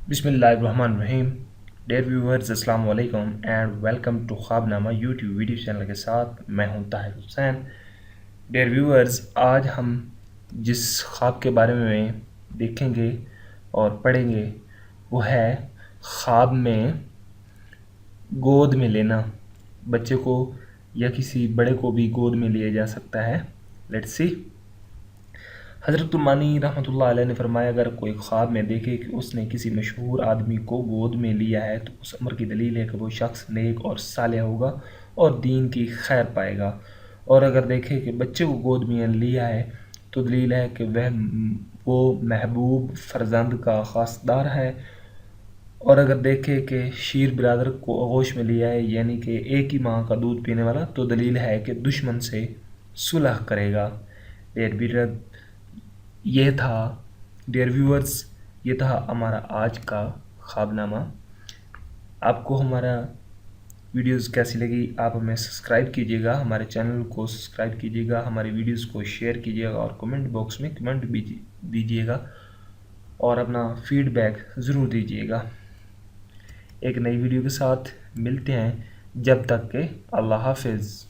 बिस्मिल्लाहिर्रहमानिर्रहीम। Dear viewers, अस्सलाम वालेकुम and welcome to Khwabnama YouTube video channel के साथ मैं हूं ताहिर हुसैन। डियर व्यूअर्स, आज हम जिस ख्वाब के बारे में देखेंगे और पढ़ेंगे वो है ख्वाब में गोद में लेना। बच्चे को या किसी बड़े को भी गोद में लिया जा सकता है। Let's see. हज़रत मानी रहमतुल्लाह अलैह ने फरमाया, अगर कोई ख्वाब में देखे कि उसने किसी मशहूर आदमी को गोद में लिया है तो उस अमर की दलील है कि वो शख्स नेक और सालेह होगा और दीन की खैर पाएगा। और अगर देखे कि बच्चे को गोद में लिया है तो दलील है कि वो महबूब फर्जंद का खासदार है। और अगर देखे कि शीर बिरादर को आगोश में लिया है, यानी कि एक ही माँ का दूध पीने वाला, तो दलील है कि दुश्मन से सुलह करेगा। डियर व्यूअर्स, ये था हमारा आज का ख्वाबनामा। आपको हमारा वीडियोस कैसी लगी? आप हमें सब्सक्राइब कीजिएगा, हमारे चैनल को सब्सक्राइब कीजिएगा, हमारी वीडियोस को शेयर कीजिएगा और कमेंट बॉक्स में कमेंट भी दीजिएगा और अपना फीडबैक ज़रूर दीजिएगा। एक नई वीडियो के साथ मिलते हैं, जब तक के अल्लाह हाफिज़।